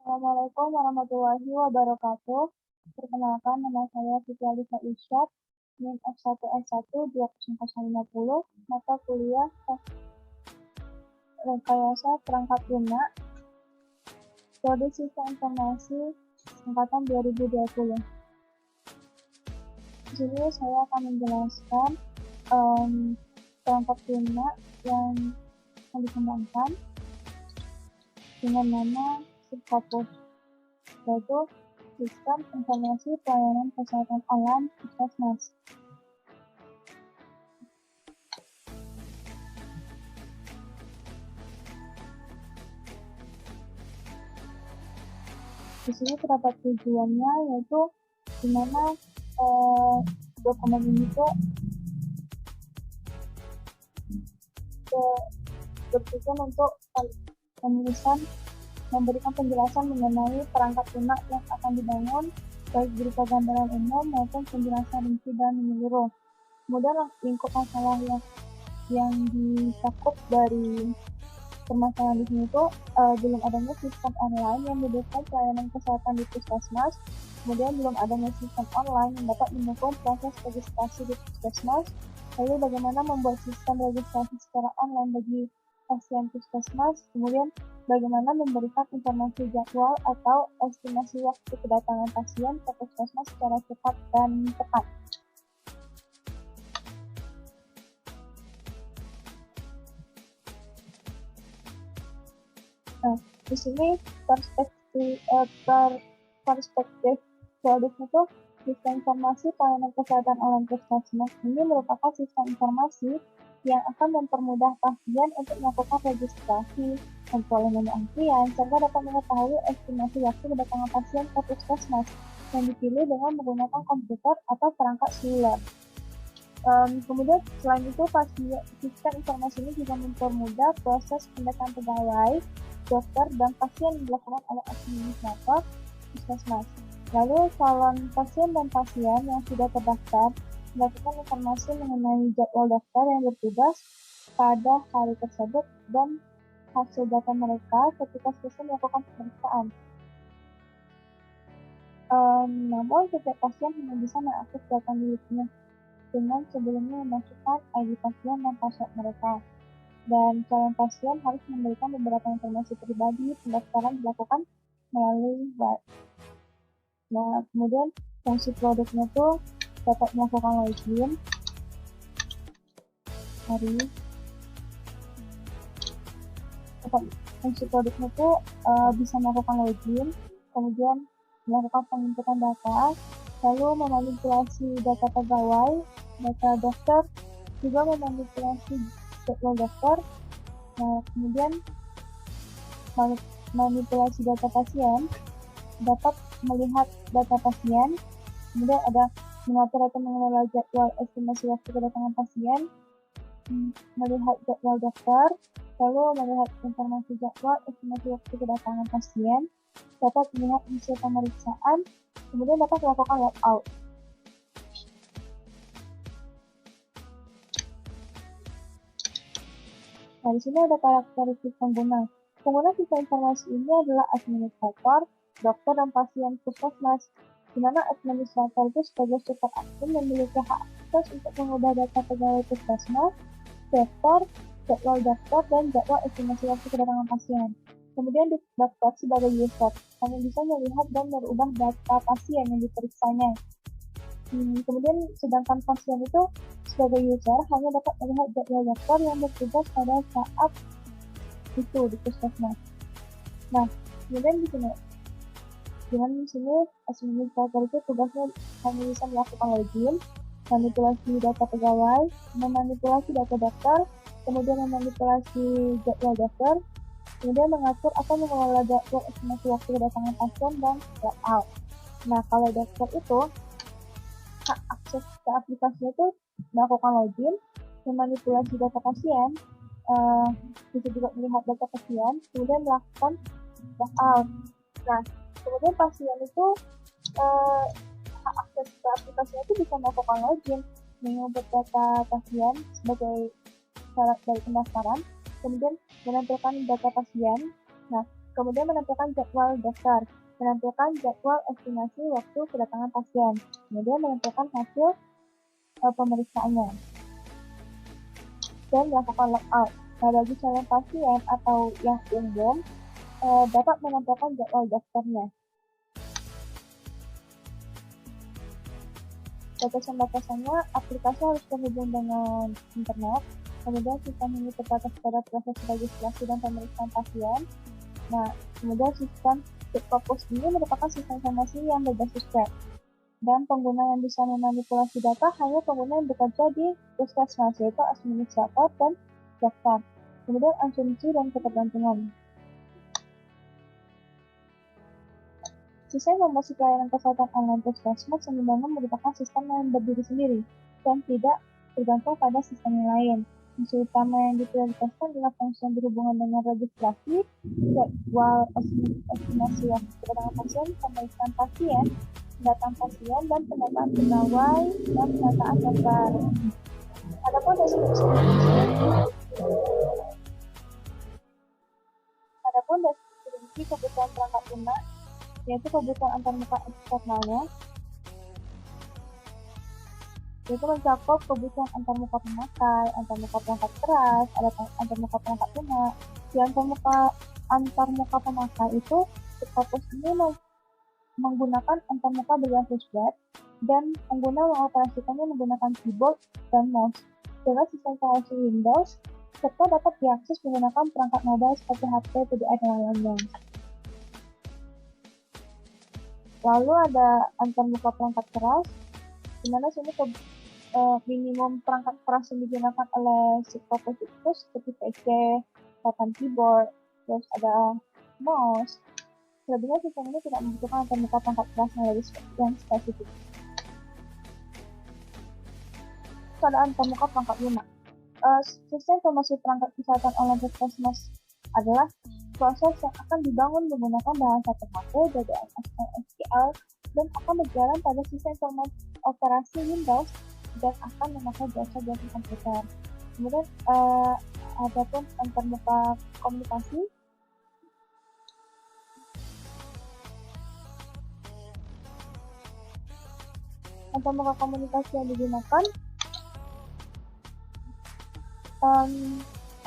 Assalamualaikum warahmatullahi wabarakatuh. Perkenalkan, nama saya Siti Alisa Irsyad, NIM F1S1 20050, mata kuliah Rekayasa Perangkat Lunak, Prodi Sistem Informasi Angkatan 2020. Di sini saya akan menjelaskan perangkat lunak yang dikembangkan dengan nama Sigfokus, yaitu Sistem Informasi Pelayanan Kesehatan Online Puskesmas. Di sini terdapat tujuannya, yaitu di mana dokumen ini tuh bertujuan untuk memberikan penjelasan mengenai perangkat lunak yang akan dibangun, baik berupa gambaran umum maupun penjelasan rinci dan menyeluruh. Kemudian lingkup masalah yang dicakup dari permasalahan di sini itu belum adanya sistem online yang mendukung pelayanan kesehatan di puskesmas, kemudian belum adanya sistem online yang dapat mendukung proses registrasi di puskesmas, lalu bagaimana membuat sistem registrasi secara online bagi pasien puskesmas, kemudian bagaimana memberikan informasi jadwal atau estimasi waktu kedatangan pasien ke puskesmas secara cepat dan tepat. Nah, di sini perspektif produk itu sistem informasi pelayanan kesehatan online puskesmas ini merupakan sistem informasi yang akan mempermudah pasien untuk melakukan registrasi, memperoleh menu antrian, serta dapat mengetahui estimasi waktu kedatangan pasien ke puskesmas yang dipilih dengan menggunakan komputer atau perangkat seluler. Kemudian selain itu, sistem informasi ini juga mempermudah proses pendataan pegawai, dokter, dan pasien yang dilakukan oleh administrator puskesmas. Lalu calon pasien dan pasien yang sudah terdaftar mendapatkan informasi mengenai jadwal dokter yang bertugas pada hari tersebut dan hasil data mereka ketika selesai melakukan pemeriksaan. Namun setiap pasien hanya bisa mengakses data miliknya dengan sebelumnya memasukkan ID pasien dan password mereka. Dan calon pasien harus memberikan beberapa informasi pribadi. Pendaftaran dilakukan melalui web. Nah, kemudian fungsi produknya tuh dapat melakukan login. Fungsi produknya tuh bisa melakukan login, kemudian melakukan penginputan data, lalu memanipulasi data pegawai, data dokter, juga memanipulasi jadwal dokter. Nah, kemudian manipulasi data pasien, dapat melihat data pasien, kemudian ada mengatur atau mengelola jadwal estimasi waktu kedatangan pasien, melihat jadwal dokter, lalu melihat informasi jadwal estimasi waktu kedatangan pasien, dapat melihat hasil pemeriksaan, kemudian dapat melakukan logout. Nah, di sini ada karakteristik pengguna. Pengguna sistem informasi ini adalah administrator, dokter, dan pasien puskesmas, di mana administrator itu sebagai super admin memiliki hak akses untuk mengubah data pegawai puskesmas, dokter, jadwal dokter, dan jadwal estimasi waktu kedatangan pasien. Kemudian dokter sebagai user hanya bisa melihat dan merubah data pasien yang diperiksanya. Kemudian sedangkan pasien itu sebagai user hanya dapat melihat jadwal dokter yang bertugas pada saat itu di puskesmas. Nah, kemudian di sini administrator itu tugasnya hanya bisa melakukan login, manipulasi data pegawai, memanipulasi data dokter, kemudian memanipulasi jadwal dokter, kemudian mengatur atau mengelola jadwal estimasi waktu kedatangan pasien dan logout. Nah, kalau dokter itu hak akses ke aplikasinya itu melakukan login, memanipulasi data pasien, bisa juga melihat data pasien, kemudian melakukan logout. Nah, kemudian pasien itu hak akses ke aplikasinya itu bisa melakukan login, menginput data pasien sebagai syarat dari pendaftaran, kemudian menampilkan data pasien. Nah, Kemudian menampilkan jadwal dokter, menampilkan jadwal estimasi waktu kedatangan pasien, kemudian menampilkan hasil pemeriksaannya, dan melakukan logout. Nah, bagi calon pasien atau yang umum, dapat menampilkan jadwal dokternya. Batasan-batasannya, aplikasi harus terhubung dengan internet, kemudian sistem ini terbatas pada proses registrasi dan pemeriksaan pasien. Nah, kemudian sistem Scopus ini merupakan sistem informasi yang berbasis web, dan pengguna yang bisa memanipulasi data hanya pengguna yang bekerja di puskesmas, yaitu administrator dan dokter. Kemudian asumsi dan ketergantungan. Sistem informasi pelayanan kesehatan online puskesmas yang dibangun merupakan sistem yang berdiri sendiri dan tidak tergantung pada sistem yang lain. Fungsi utama yang diprioritaskan adalah fungsi yang berhubungan dengan registrasi, jadwal estimasi waktu kedatangan pasien, pemeriksaan pasien, pendataan pasien, dan pendataan pegawai, dan pendataan dokter. Adapun deskripsi kebutuhan perangkat lunak, yaitu kebutuhan antarmuka eksternalnya, yaitu mencakup kebutuhan antarmuka pemakai, antarmuka perangkat keras, ada antarmuka perangkat lunak. Di antarmuka pemakai itu, Scopus ini menggunakan antarmuka berbasis web, dan pengguna mengoperasikannya menggunakan keyboard dan mouse dengan sistem instalasi Windows, serta dapat diakses menggunakan perangkat mobile seperti HP, PDA, dan lainnya. Lalu ada antarmuka perangkat keras, di mana sini minimum perangkat keras yang digunakan oleh Scopus itu seperti PC, papan keyboard, terus ada mouse. Selebihnya sistem ini tidak membutuhkan antarmuka perangkat keras yang spesifik. Keadaan antarmuka perangkat lunak. Sistem informasi perangkat kesehatan online puskesmas adalah proses yang akan dibangun menggunakan bahasa terpakai DDMS dan SQL dan akan berjalan pada sistem informasi operasi Windows dan akan memakai jasa-jasa komputer. Kemudian ada pun antarmuka komunikasi. Antarmuka komunikasi yang digunakan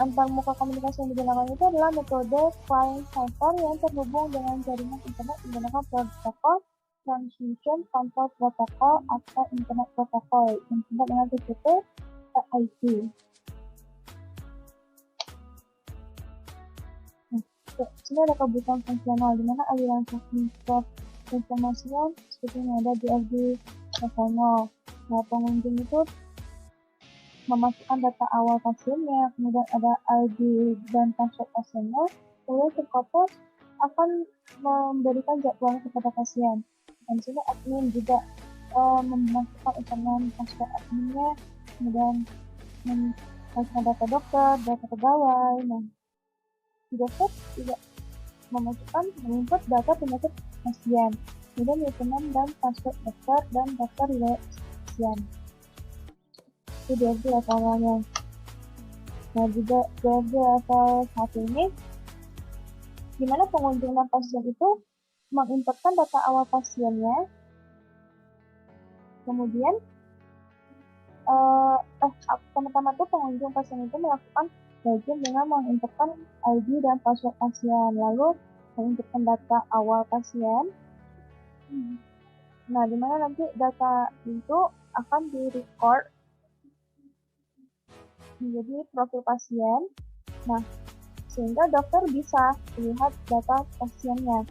antarmuka komunikasi yang digunakan itu adalah metode client server yang terhubung dengan jaringan internet menggunakan protokol Transmission Control Protocol atau Internet Protocol yang disebut dengan TCP/IP. Sini ada kebutuhan fungsional di mana aliran informasinya seperti yang ada di RD Nasional. Nah, pengunjung itu memasukkan data awal pasiennya, kemudian ada ID dan password pasiennya, kemudian Scopus akan memberikan jadwalnya kepada pasien. Dan di sini admin juga memasukkan username password adminnya, kemudian memasukkan data dokter, data pegawai. Nah, dokter juga menginput data penyakit pasien, kemudian username dan password dokter dan daftar riwayat pasien. Itu DRG level awalnya. Nah, juga DRG level 1 ini dimana pengunjung dan pasien itu menginputkan data awal pasiennya, kemudian pertama-tama tuh pengunjung pasien itu melakukan login dengan menginputkan ID dan password pasien, lalu menginputkan data awal pasien. Nah, dimana nanti data itu akan di-record menjadi profil pasien. Nah, sehingga dokter bisa melihat data pasiennya,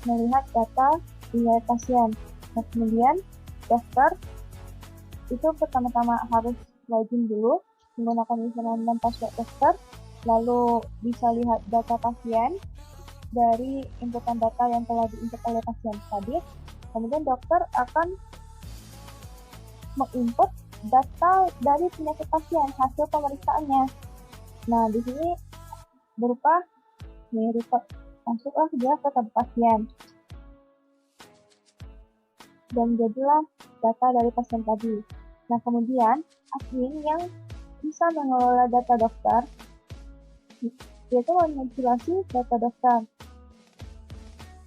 melihat data riwayat pasien. Nah, kemudian dokter itu pertama-tama harus login dulu menggunakan username dan password dokter, lalu bisa lihat data pasien dari inputan data yang telah diinput oleh pasien tadi. Kemudian dokter akan menginput data dari penyakit pasien, hasil pemeriksaannya. Nah, di sini berupa report, masuklah dia ke tab pasien. Dan jadilah data dari pasien tadi. Nah, kemudian admin yang bisa mengelola data dokter yaitu memanipulasi data dokter.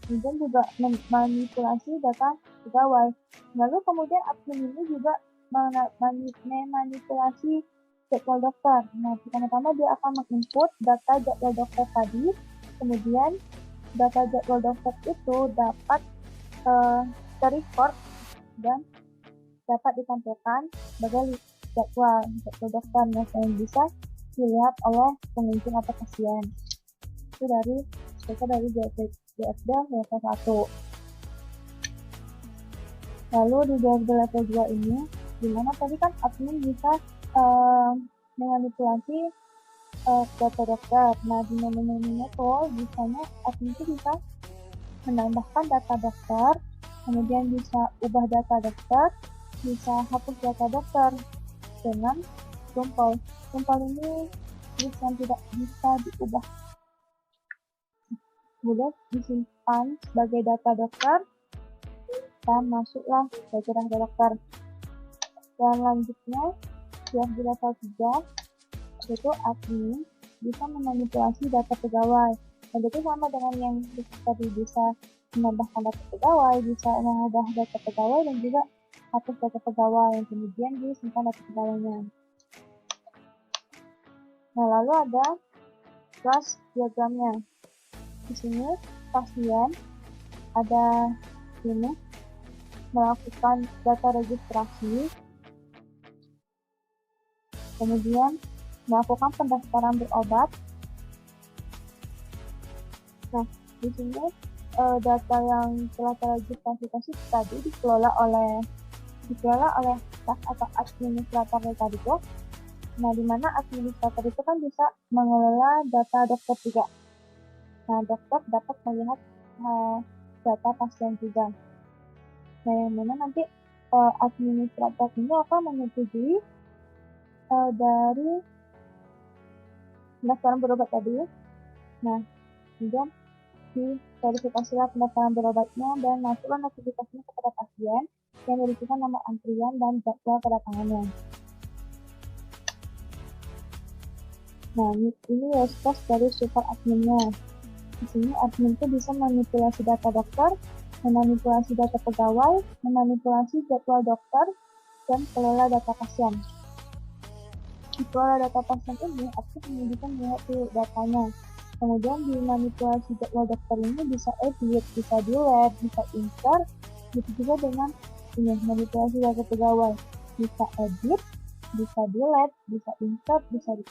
Kemudian juga memanipulasi data pegawai. Lalu kemudian admin ini juga memanipulasi jadwal dokter. Nah, pertama-tama dia akan menginput data jadwal dokter tadi, kemudian data jadwal dokter itu dapat terrecord dan dapat ditampilkan sebagai jadwal dokter yang bisa dilihat oleh pengunjung atau pasien. Itu dari DFD level 1. Lalu di DFD level 2 ini, dimana tadi kan admin bisa memanipulasi data dokter. Nah, di menu itu biasanya admin itu bisa menambahkan data dokter, kemudian bisa ubah data dokter, bisa hapus data dokter dengan tumpel. Tumpel ini yang tidak bisa diubah. Kemudian disimpan sebagai data dokter dan masuklah sebagai data dokter. Dan lanjutnya, yang di level 3, yaitu admin bisa memanipulasi data pegawai. Dan itu sama dengan yang tadi, bisa menambahkan data pegawai, bisa mengubah data pegawai, dan juga hapus data pegawai yang kemudian disimpan data pegawainya. Nah, lalu ada class diagramnya. Di sini pasien ada ini melakukan data registrasi, kemudian melakukan pendaftaran berobat. Nah, di sini data yang telah terregistrasi tadi dikelola oleh staf atau administrator tadi itu. Nah, di mana administrator itu kan bisa mengelola data dokter juga. Nah, dokter dapat melihat data pasien juga. Nah, yang mana nanti administrator ini akan menyetujui dari pendaftaran berobat tadi. Nah, kemudian diverifikasilah pendaftaran berobatnya dan masuklah notifikasinya kepada pasien yang berisikan nomor antrian dan jadwal kedatangannya. Nah, ini response dari super adminnya. Di sini admin itu bisa memanipulasi data dokter, memanipulasi data pegawai, memanipulasi jadwal dokter, dan kelola data pasien. Di kelola data pasien ini, admin bisa melihat datanya. Kemudian dimanipulasi jadwal dokter ini bisa edit, bisa di lab, bisa insert, gitu juga dengan ini manipulasi data pegawai. Bisa edit, bisa di lab, bisa insert, bisa di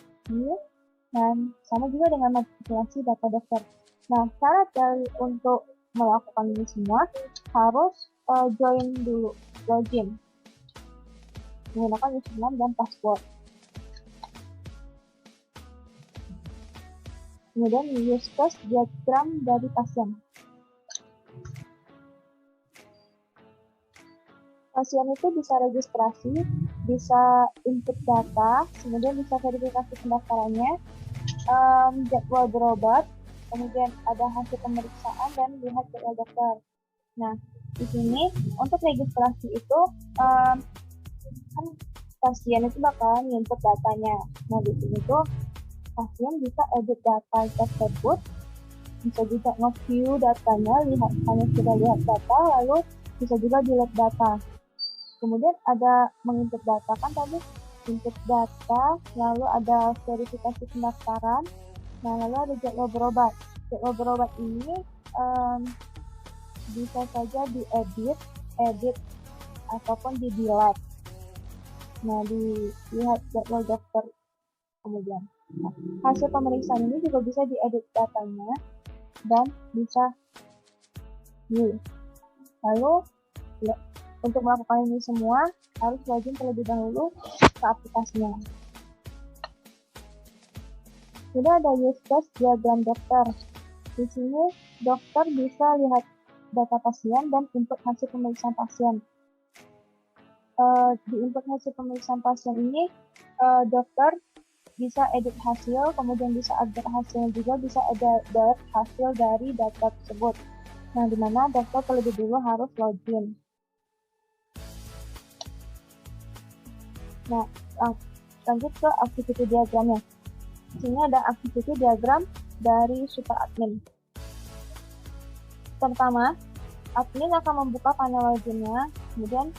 dan sama juga dengan manipulasi data dokter. Nah, syarat untuk melakukan ini semua harus join dulu, login menggunakan username dan password. Kemudian use case diagram dari pasien. Pasien itu bisa registrasi, bisa input data, kemudian bisa verifikasi pendaftarannya, jadwal berobat, kemudian ada hasil pemeriksaan dan lihat jadwal dokter. Nah, di sini untuk registrasi itu kan pasien itu bakalan input datanya. Nah, di sini tuh pasien bisa edit data tersebut, bisa juga nge-view datanya, hanya sudah lihat data, lalu bisa juga delete data. Kemudian ada menginput data kan tadi, input data, lalu ada verifikasi pendaftaran, nah lalu ada jadwal berobat. Jadwal berobat ini bisa saja diedit, ataupun di delete. Nah, dilihat jadwal dokter kemudian. Nah, hasil pemeriksaan ini juga bisa diedit datanya dan bisa view. Lalu untuk melakukan ini semua harus login terlebih dahulu ke aplikasinya. Sudah ada use case diagram dokter. Di sini dokter bisa lihat data pasien dan input hasil pemeriksaan pasien. Di input hasil pemeriksaan pasien ini dokter bisa edit hasil, kemudian bisa update hasilnya juga, bisa edit hasil dari data tersebut. Nah, di mana dokter terlebih dulu harus login. Nah, lanjut ke activity diagramnya. Di sini ada activity diagram dari super admin. Pertama, admin akan membuka panel login-nya, kemudian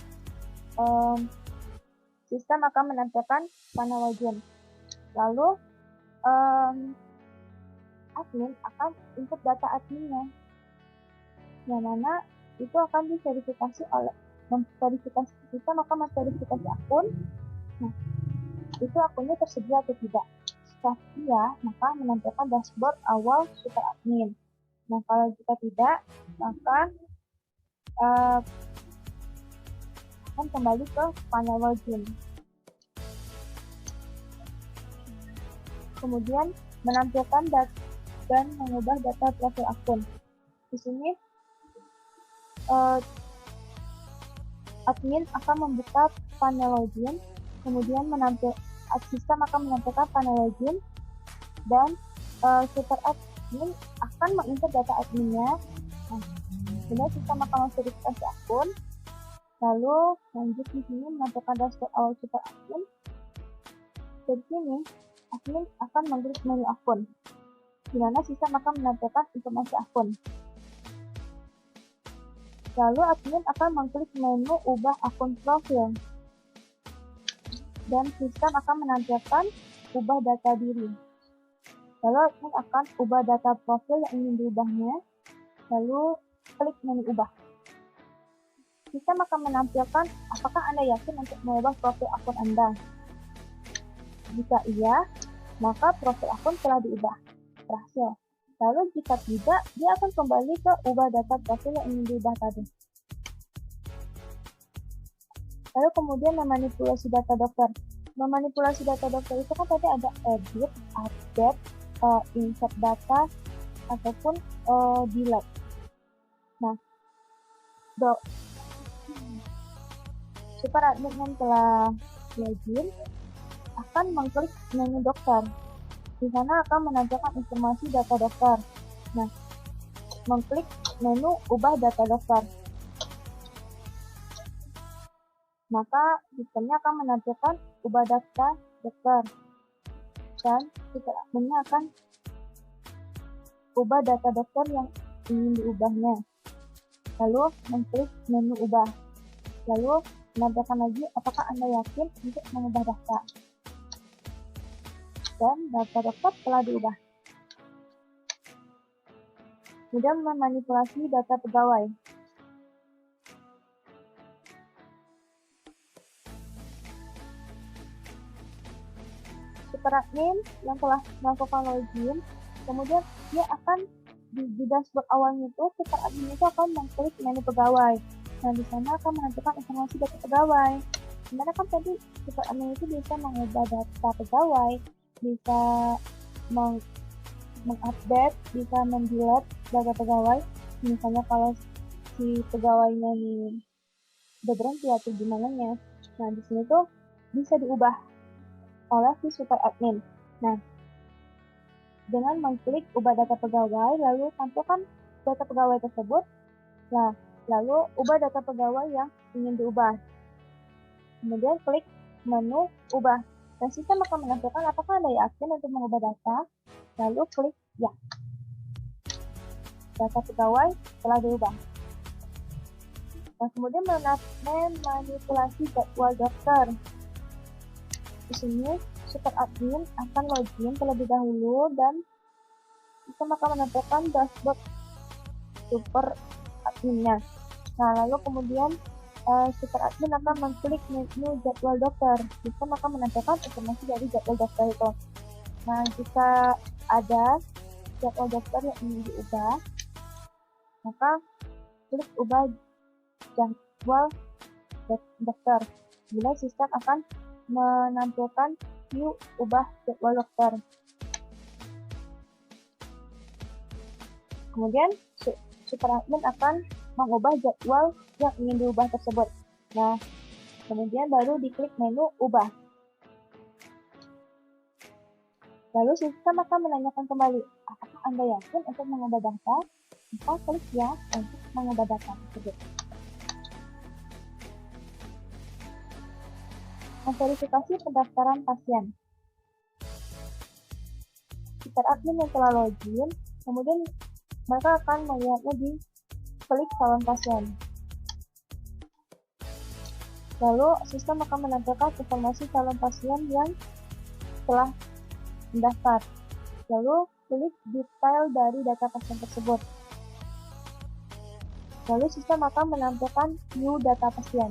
sistem akan menampilkan panel login. Lalu admin akan input data adminnya, yang mana itu akan diverifikasi oleh memverifikasi sistem akan memverifikasi akun. Nah, itu akunnya tersedia atau tidak. Jika iya, maka menampilkan dashboard awal super admin. Nah, kalau jika tidak, maka akan kembali ke panel login. Kemudian menampilkan dan mengubah data profil akun. Di sini admin akan membuka panel login, kemudian sistem akan menampilkan panel login, dan super admin akan menginput data adminnya. Nah, kemudian sistem akan memverifikasi akun, lalu lanjut di sini menampilkan dashboard awal super admin. Dari sini admin akan mengklik menu akun, di mana sistem akan menampilkan informasi akun. Lalu admin akan mengklik menu ubah akun profil, dan sistem akan menampilkan ubah data diri. Lalu admin akan ubah data profil yang ingin diubahnya, lalu klik menu ubah. Sistem akan menampilkan apakah Anda yakin untuk mengubah profil akun Anda. Jika iya, maka profil akun telah diubah, berhasil. Lalu jika tidak, dia akan kembali ke ubah data profil yang ingin diubah tadi. Lalu kemudian memanipulasi data dokter. Memanipulasi data dokter itu kan tadi ada edit, update, insert data, ataupun delete. Nah, super admin yang telah login akan mengklik menu dokter. Di sana akan menampilkan informasi data dokter. Nah, mengklik menu ubah data dokter, maka sistemnya akan menampilkan ubah data dokter, dan super adminnya akan ubah data dokter yang ingin diubahnya. Lalu mengklik menu ubah, lalu menampilkan lagi apakah Anda yakin untuk mengubah data. Dan data dokter telah diubah. Kemudian memanipulasi data pegawai. Super admin yang telah melakukan login, kemudian dia akan di dashboard awalnya itu super admin itu akan mengklik menu pegawai. Nah, di sana akan menampilkan informasi data pegawai. Dimana kan tadi super admin itu bisa mengubah data pegawai, bisa mengupdate, bisa mendelete data pegawai. Misalnya kalau si pegawainya ini udah berhenti atau gimana nya. Nah, di sini tuh bisa diubah oleh si super admin. Nah, dengan mengklik ubah data pegawai, lalu tampilkan data pegawai tersebut. Nah, lalu ubah data pegawai yang ingin diubah. Kemudian klik menu ubah. Dan sistem akan menampilkan apakah Anda yakin untuk mengubah data, lalu klik ya. Data pegawai telah diubah. Nah, kemudian memanipulasi jadwal dokter. Di sini super admin akan login terlebih dahulu dan sistem akan menampilkan dashboard super adminnya. Nah, lalu kemudian super admin akan mengklik menu jadwal dokter. Sistem akan menampilkan informasi dari jadwal dokter itu. Nah, jika ada jadwal dokter yang ingin diubah, maka klik ubah jadwal dokter. Kemudian sistem akan menampilkan view ubah jadwal dokter. Kemudian super admin akan mengubah jadwal yang ingin diubah tersebut. Nah, kemudian baru diklik menu ubah. Lalu sistem akan menanyakan kembali, apakah Anda yakin untuk mengubah data? Maka klik ya untuk mengubah data tersebut. Memverifikasi pendaftaran pasien. dokter admin yang telah login, kemudian mereka akan melihatnya di klik calon pasien. Lalu sistem akan menampilkan informasi calon pasien yang telah mendaftar. Lalu klik detail dari data pasien tersebut. Lalu sistem akan menampilkan view data pasien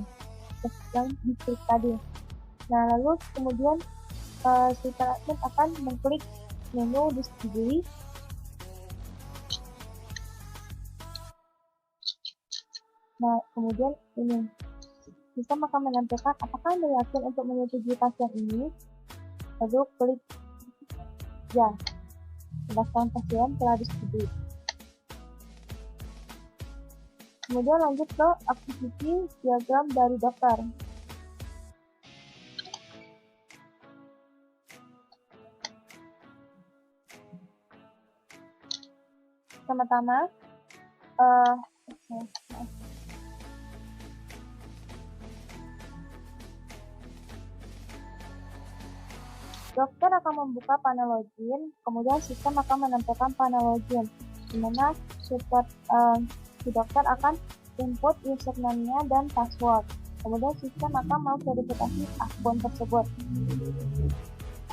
yang diklik tadi. Nah, lalu kemudian sistem admin akan mengklik menu disetujui. Nah, kemudian ini sistem akan menampilkan apakah Anda yakin untuk menyetujui pasien ini. Lalu klik ya, pendaftaran pasien telah disetujui. Kemudian lanjut ke aktiviti diagram dari dokter. Pertama-tama, dokter akan membuka panel login, kemudian sistem akan menampilkan panel login, di mana si dokter akan input username-nya dan password. Kemudian sistem akan memverifikasi akun tersebut.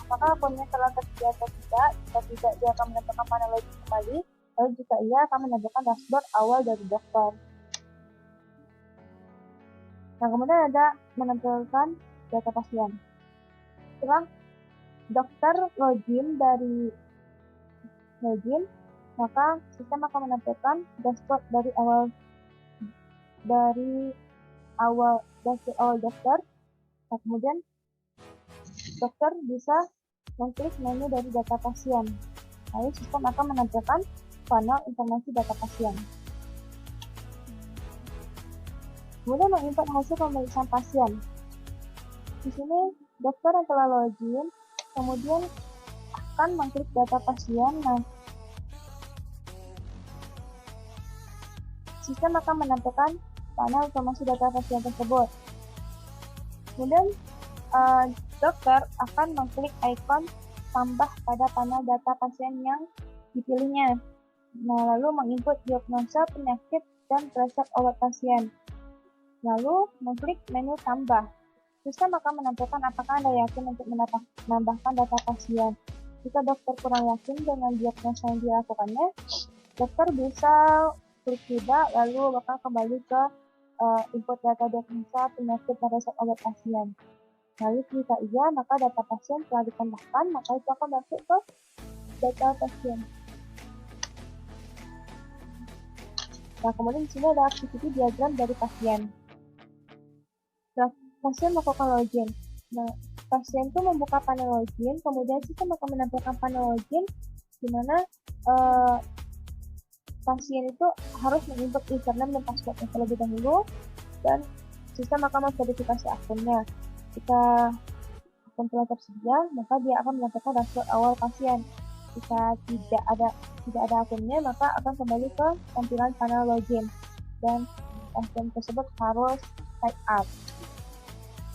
Apakah akunnya telah tersedia atau tidak? Jika tidak, dia akan menampilkan panel login kembali. Lalu jika iya, akan menampilkan dashboard awal dari dokter. Nah, kemudian ada menampilkan data pasien. Setelah dokter login maka sistem akan menampilkan dashboard dari awal dokter. Nah, kemudian dokter bisa mengklik menu dari data pasien. Lalu sistem akan menampilkan panel informasi data pasien. Kemudian menginput hasil pemeriksaan pasien. Di sini dokter yang telah login kemudian akan mengklik data pasien. Nah, sistem akan menampilkan panel informasi data pasien tersebut. Kemudian dokter akan mengklik ikon tambah pada panel data pasien yang dipilihnya. Nah, lalu menginput diagnosa penyakit dan resep obat pasien. Lalu mengklik menu tambah. Sistem akan menampilkan apakah Anda yakin untuk menambahkan data pasien. Jika dokter kurang yakin dengan diagnosa yang dilakukannya, dokter bisa klik tidak, lalu bakal kembali ke input data diagnosa penyakit dan resep obat pasien. Lalu jika iya, maka data pasien telah ditambahkan, maka itu akan masuk ke data pasien. Nah, kemudian di sini ada aktiviti diagram dari pasien. Nah, pasien melakukan login. Nah, pasien itu membuka panel login, kemudian sistem akan menampilkan panel login, di mana pasien itu harus menginput username dan passwordnya terlebih dahulu, dan sistem akan memverifikasi akunnya. Jika akun telah tersedia, maka dia akan menampilkan dashboard awal pasien. Jika tidak ada akunnya, maka akan kembali ke tampilan panel login, dan pasien tersebut harus sign up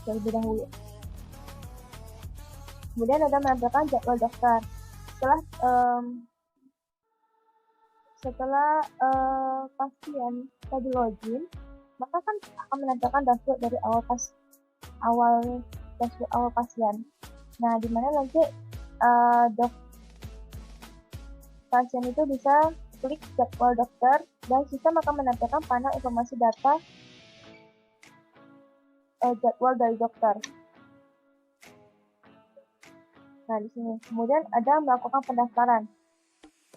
terlebih dahulu. Kemudian ada menampilkan jadwal dokter. Setelah pasien tadi login, maka kan akan menampilkan dashboard dari dashboard awal pasien. Nah, di mana nanti pasien itu bisa klik jadwal dokter, dan sistem akan menampilkan panel informasi data jadwal dari dokter. Nah, di sini kemudian ada melakukan pendaftaran.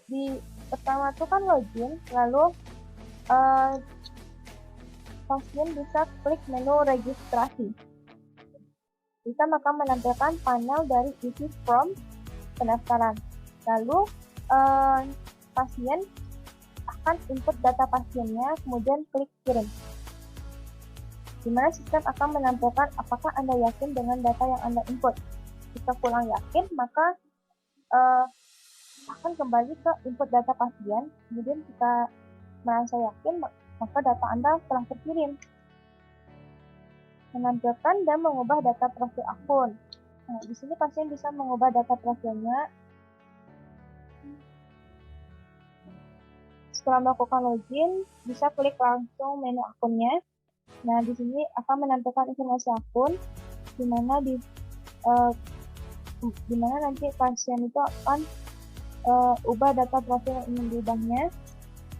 Di pertama itu kan login, lalu pasien bisa klik menu registrasi. Sistem akan menampilkan panel dari isi form pendaftaran. Lalu pasien akan input data pasiennya, kemudian klik kirim. Di mana sistem akan menampilkan apakah Anda yakin dengan data yang Anda input. Jika kurang yakin, maka akan kembali ke input data pasien. Kemudian jika merasa yakin, maka data Anda telah terkirim. Menampilkan dan mengubah data profil akun. Nah, di sini pasien bisa mengubah data profilnya. Setelah melakukan login, bisa klik langsung menu akunnya. Nah, di sini akan menampilkan informasi akun, di mana nanti pasien itu akan ubah data profil yang ingin diubahnya,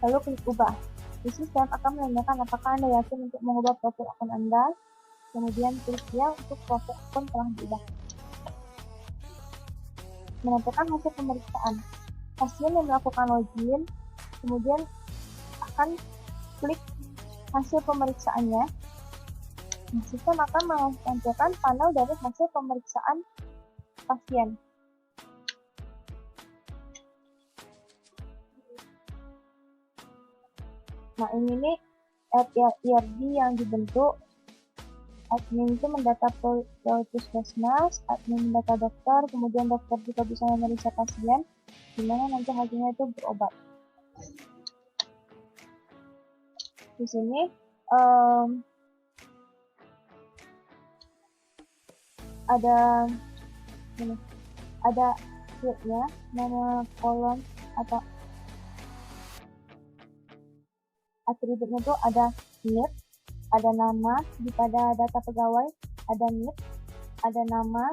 lalu klik ubah. Di sistem akan menanyakan apakah Anda yakin untuk mengubah profil akun Anda, kemudian klik ya untuk profil akun telah diubah. Menampilkan hasil pemeriksaan. Pasien yang melakukan login, kemudian akan klik hasil pemeriksaannya. Sistem akan menampilkan panel dari hasil pemeriksaan pasien. Nah, ini nih IRD yang dibentuk. Admin itu mendata puskesmas, admin mendata dokter, kemudian dokter juga bisa memeriksa pasien, di mana nanti hasilnya itu berobat. Di sini ada fieldnya, nama kolom atau atributnya itu ada NIP, ada nama, pada data pegawai ada NIP, ada nama,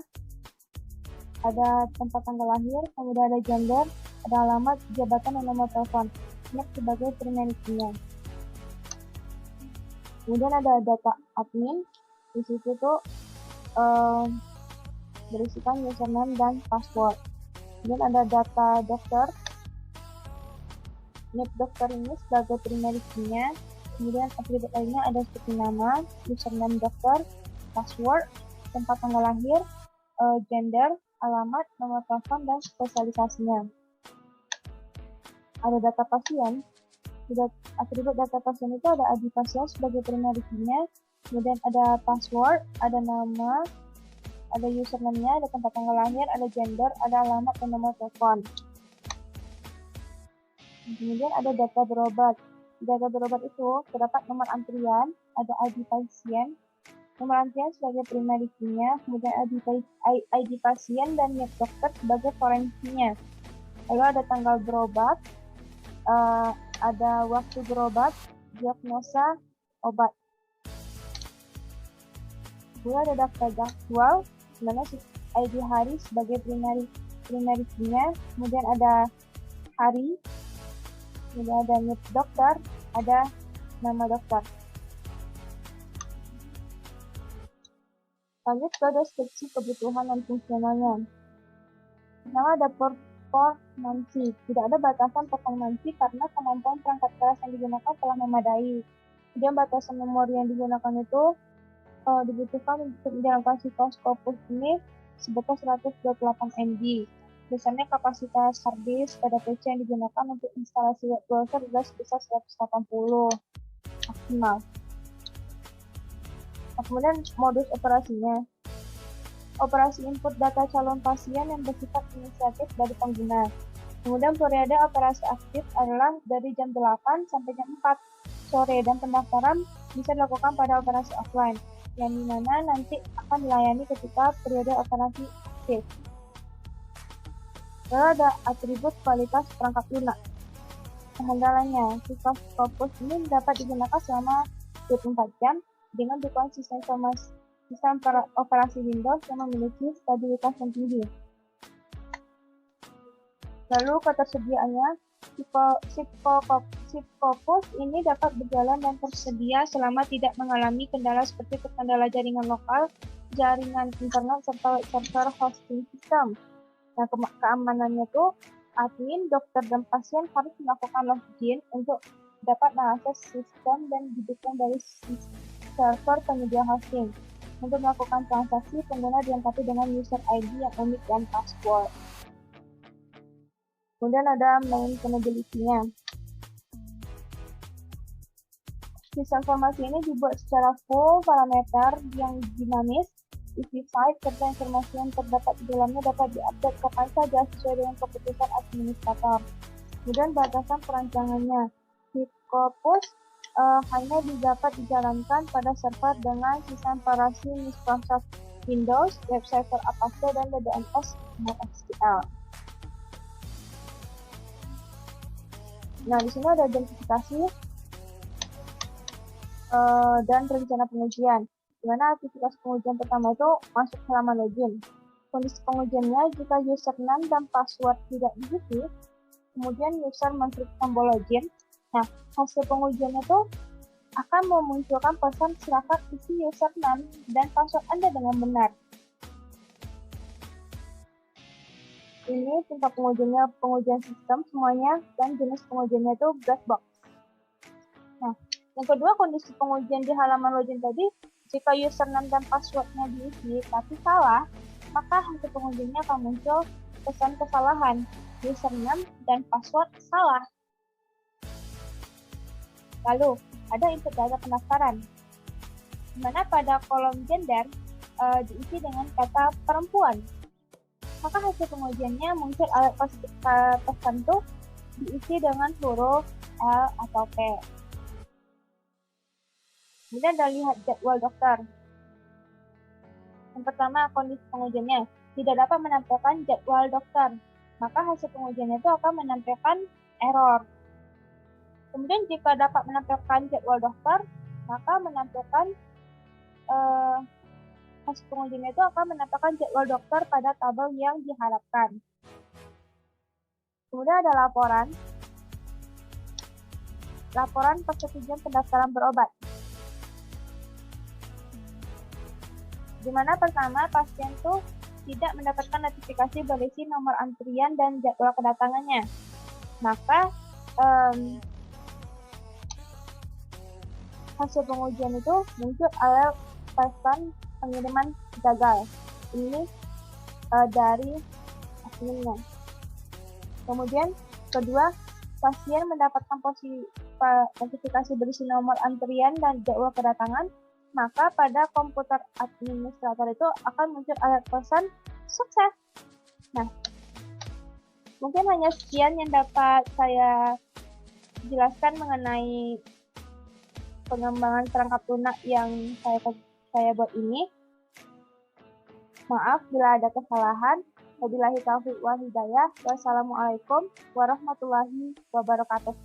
ada tempat tanggal lahir, kemudian ada gender, ada alamat, jabatan, dan nomor telepon. NIP sebagai primary key-nya. Kemudian ada data admin, di situ tuh berisikan username dan password. Kemudian ada data dokter, NIP dokter ini sebagai primary key-nya. Kemudian atribut lainnya ada seperti nama, username dokter, password, tempat tanggal lahir, gender, alamat, nomor telepon, dan spesialisasinya. Ada data pasien. Atribut data pasien itu ada ID pasien sebagai primary key-nya, kemudian ada password, ada nama, ada username-nya, ada tempat tanggal lahir, ada gender, ada alamat, dan nomor telepon. Kemudian ada data berobat. Data berobat itu terdapat nomor antrian, ada ID pasien, nomor antrian sebagai primary key-nya, kemudian ID pasien dan NIP dokter sebagai foreign key-nya. Lalu ada tanggal berobat, ada waktu berobat, diagnosa, obat. Kemudian ada daftar jadwal, dimana ID hari sebagai primary key-nya, kemudian ada hari, kemudian ada NIP dokter, ada nama dokter. Lanjut ke deskripsi kebutuhan dan fungsionalnya. Pertama ada performansi. Tidak ada batasan performansi karena kemampuan perangkat keras yang digunakan telah memadai. Kemudian batasan memori yang digunakan itu dibutuhkan untuk menjalankan Scopus ini sebesar 128 MB. Biasanya kapasitas hard disk pada PC yang digunakan untuk instalasi web browser adalah sebesar 180 maksimal. Nah, kemudian modus operasinya. Operasi input data calon pasien yang bersifat inisiatif dari pengguna. Kemudian periode operasi aktif adalah dari jam 8 sampai jam 4 sore dan pendaftaran bisa dilakukan pada operasi offline, yang dimana nanti akan dilayani ketika periode operasi aktif. Lalu ada atribut kualitas perangkat lunak. Handalanya, Scopus ini dapat digunakan selama 24 jam dengan dukungan sistem operasi Windows yang memiliki stabilitas yang tinggi. Lalu ketersediaannya, Scopus ini dapat berjalan dan tersedia selama tidak mengalami kendala seperti terkendala jaringan lokal, jaringan internet, serta server hosting sistem. Nah, keamanannya tuh admin, dokter, dan pasien harus melakukan login untuk dapat mengakses sistem dan didukung dari server penyedia hosting. Untuk melakukan transaksi, pengguna dilengkapi dengan user ID yang unik dan password. Kemudian ada maintainability-nya. Sistem informasi ini dibuat secara full parameter yang dinamis, isi site, serta informasi yang terdapat di dalamnya dapat diupdate kapan saja sesuai dengan keputusan administrator. Kemudian batasan perancangannya. Scopus hanya dapat dijalankan pada server dengan sistem operasi Microsoft Windows, web server Apache, dan DNS SQL. Nah, di sini ada identifikasi dan rencana pengujian. Di mana aktivitas pengujian pertama itu masuk halaman login. Kondisi pengujiannya jika username dan password tidak diisi, kemudian user mengklik tombol login. Nah, hasil pengujiannya itu akan memunculkan pesan silakan isi username dan password Anda dengan benar. Ini tingkat pengujiannya pengujian sistem semuanya dan jenis pengujiannya itu black box. Nah, yang kedua kondisi pengujian di halaman login tadi, jika username dan passwordnya diisi tapi salah, maka hasil pengujiannya akan muncul pesan kesalahan, username dan password salah. Lalu, ada input data pendaftaran, di mana pada kolom gender diisi dengan kata perempuan. Maka hasil pengujiannya muncul alat tertentu diisi dengan huruf L atau P. Kemudian ada lihat jadwal dokter. Yang pertama, kondisi pengujiannya tidak dapat menampilkan jadwal dokter. Maka hasil pengujiannya itu akan menampilkan error. Kemudian jika dapat menampilkan jadwal dokter, maka menampilkan hasil pengujiannya itu akan menampilkan jadwal dokter pada tabel yang diharapkan. Kemudian ada laporan persetujuan pendaftaran berobat. Di mana pertama pasien tuh tidak mendapatkan notifikasi berisi nomor antrian dan jadwal kedatangannya. Maka hasil pengujian itu muncul alert pesan pengiriman gagal. Ini dari adminnya. Kemudian kedua, pasien mendapatkan notifikasi berisi nomor antrian dan jadwal kedatangan, maka pada komputer administrator itu akan muncul alert pesan sukses. Nah, mungkin hanya sekian yang dapat saya jelaskan mengenai pengembangan perangkat lunak yang saya buat ini. Maaf bila ada kesalahan. Wabillahi taufiq wal hidayah. Wassalamualaikum warahmatullahi wabarakatuh.